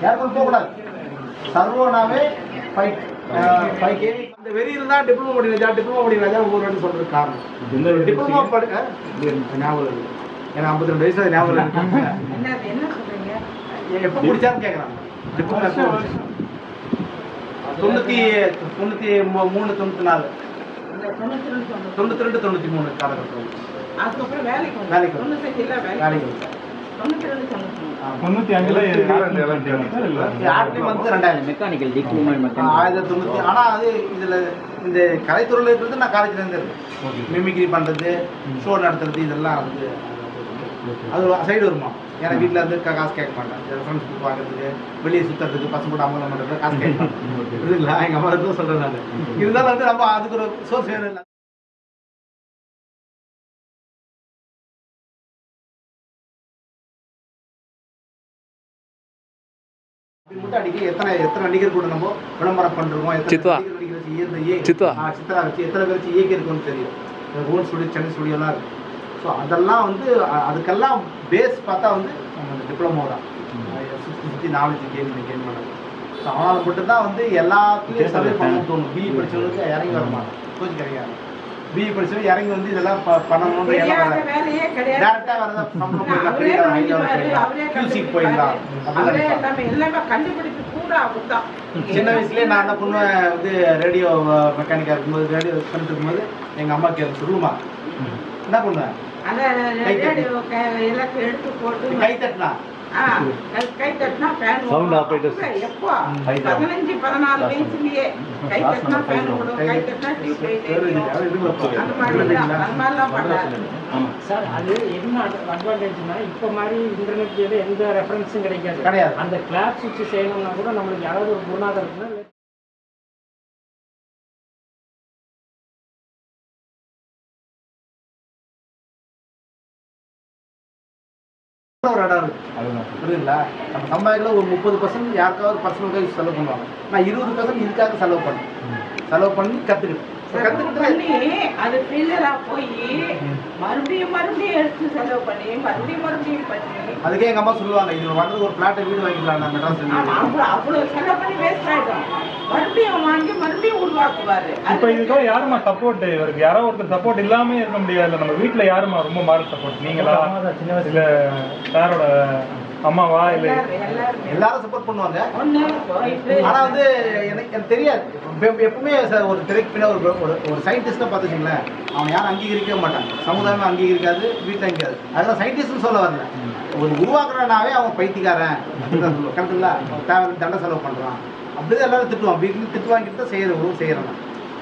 யாருக்கும் போகக்கூடாது. சர்வோனாவே 5K. அந்த வெறியில் தான் டிப்ளமோ முடியல ஒவ்வொரு வாட்டி சொல்றதுக்கு காரணம். டிப்ளமோ ஞாபகம் இருக்கு. ஏன்னா 52 வயசு ஞாபகம் இருக்கு. என்ன சொல்றீங்க? எப்போ முடிச்சான்னு கேட்குறாங்க. டிப்ளமோ 93 94 92 93 காலகட்டம். அதுக்கப்புறம் வேலைக்கு வேலைக்கு 95 இல்ல வேலைக்கு 95ல ஆர்டி மந்த் 2000 மெக்கானிக்கல் டிப்ளமோ 1990. ஆனால் அது இதில் இந்த கலைத்துறையில் இருக்கிறது நான் காலேஜ்லேருந்து இருக்கேன். மிமிக்ரி பண்ணுறது, ஷோ நடத்துறது, இதெல்லாம் வந்து அது சைடு வருமா. ஏன்னா வீட்டில் இருந்து காசு கேட்க மாட்டேன். ஃப்ரெண்ட்ஸ் பார்க்கறதுக்கு, வெளியே சுற்றுறதுக்கு, பசங்க கூட அமலம் பண்ணுறதுக்கு காசு கேட்க மாட்டேன். இதுங்களா எங்கள் அம்மா தான் சொல்கிறேன் நான். இருந்தாலும் வந்து நம்ம அதுக்கு ஒரு சோர்ஸ் வேணும் இல்லை. அடிக்கடி எத்தனை நடிகர் கூட நம்ம விளம்பரம் பண்றோமோ, சித்ரா வச்சு எத்தனை பேர் இயக்கி இருக்கும்னு தெரியும். ரோல் ஸ்டுடியோ சென்னை ஸ்டுடியோலாம் இருக்குது. ஸோ அதெல்லாம் வந்து அதுக்கெல்லாம் பேஸ் பார்த்தா வந்து டிப்ளமோ தான், 60 நாலேஜ் கெயின் பண்ணது. ஸோ அவனால் மட்டும்தான் வந்து எல்லாத்துலேயும் சர்வே பண்ணணும்னு தோணும். பிஇ படித்தவங்களுக்கு இறங்கி வரமாட்டோம், கோச்சிங் கிடையாது. பிஇ படித்தவங்க இறங்கி வந்து இதெல்லாம் பண்ணணுன்ற வேலையே கிடையாது. டேரெக்டாக வரதான் சம்பளம் போயிடலாம், QCக்கு போயிடலாம் அப்படின்னு நினைப்பாங்க. எல்லாமே கண்டுபிடிச்சு கூட அப்படிதான். சின்ன வயசுலேயே நான் என்ன பண்ணுவேன் வந்து ரேடியோ மெக்கானிக்காக இருக்கும்போது, ரேடியோ பண்ணிட்டு இருக்கும்போது எங்கள் அம்மாவுக்கு எனக்கு சொல்லுமா என்ன பண்ணுவேன், அந்த ரேடியோ எல்லாத்தையும் எடுத்து போட்டு கை தட்டினா கை தட்டினா ஃபேன் எப்போ 15-14 வயசுலயே கை தட்டினா ஃபேன் ஓடும், கை தட்டினா டியூப் லைட் அந்த மாதிரிலாம் பண்ணாரு. சார் அது என்ன அட்வான்டேஜ்னா இப்போ மாதிரி இன்டர்நெட் எந்த ரெஃபரன்ஸும் கிடைக்காது. அந்த கிளாஸ் வச்சு செய்யணும்னா கூட நம்மளுக்கு யாராவது ஒரு குருநாதர் இருக்குன்னா ஒரு இடம் இருக்கு புரியுதுங்களா. நம்ம சம்பாதிக்கல ஒரு 30% யாருக்காவது பர்சனலுக்காக செலவு பண்ணுவாங்க. நான் 20% இதுக்காக செலவு பண்ணி கற்றுக்கிட்டேன். அது ஃபெயிலியரா போய் மறுபடியும் எடுத்து செலவு பண்ணி மறுபடியும் பண்ணி அதுக்கே எங்க அம்மா சொல்லுவாங்க, இது வந்து ஒரு பிளாட்டை வீடு வாங்கிக்கலாம் நான் மெட்ராஸ். அவ்வளவு செலவு பண்ணி வேஸ்ட் ஆயிடும். மறுபடியும் வாங்கி மறுபடியும் உருவாக்குவாரு. இப்போ இதுக்காக யாருமா சப்போர்ட், இவருக்கு யாரோ ஒருத்தர் சப்போர்ட் இல்லாம இருக்க முடியாது. நம்ம வீட்டுல யாருமா ரொம்ப மாறு சப்போர்ட், நீங்களா இல்ல சாரோட அம்மாவா இல்ல எல்லாரும் சப்போர்ட் பண்ணுவாங்க. ஆனா வந்து எனக்கு தெரியாது எப்பவுமே ஒரு திரைக்கு பின்ன ஒரு சயின்டிஸ்டா பார்த்துச்சிங்களேன், அவன் யாரும் அங்கீகரிக்கவே மாட்டாங்க, சமுதாயம் அங்கீகரிக்காது, வீட்டில் அங்கீகாது. அதெல்லாம் சயின்டிஸ்ட்னு சொல்ல வரல, ஒரு உருவாக்குறனாவே அவன் பைத்தியக்காரன் அப்படிதான் சொல்லுவான். கரெக்டுங்களா, தேவை தண்டை செலவு பண்றான் அப்படிதான் எல்லாரும் திட்டுவான். வீட்டுல திட்டு வாங்கிட்டு தான் செய்யறேன்.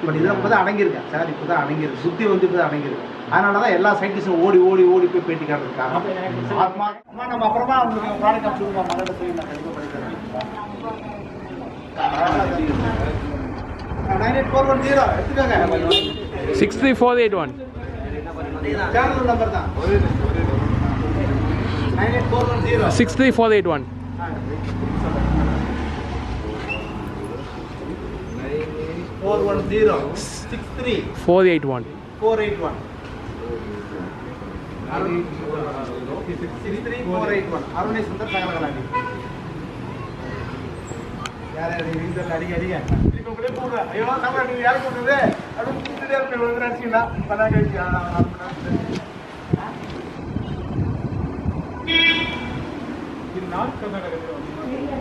பட் இதெல்லாம் இப்போ தான் அடங்கியிருக்கேன் சார், இப்போ தான் அடங்கியிருக்கு, சுத்தி வந்து இப்போ தான் அடங்கியிருக்கு. அதனால தான் எல்லா சயின்டிஸ்டும் ஓடி போய் பேட்டி காட்டுறதுக்காக. நம்ம அப்புறமா உங்களுக்கு ப்ராடக்ட் அனுப்பிச்சுடுவோம், மகளிர் போய் நான் கண்டிப்பாக படிக்கிறேன். 98410 எடுத்துக்கோங்க, 63481 சேனல் நம்பர் தான் 98410 63481 410 63 481 481 63481 அருணை சுந்தர் சகலகலாண்டி. யார் வீட்டில் அடிக்க இப்போ கூட போடுறேன். ஐயோ சகல நீங்கள் யார் போடுறது அப்படின்னு கூப்பிட்டு இருப்பேன். நினச்சிங்கன்னா பண்ணாங்க இது நார்த் கர்நாடகத்தில் நீங்க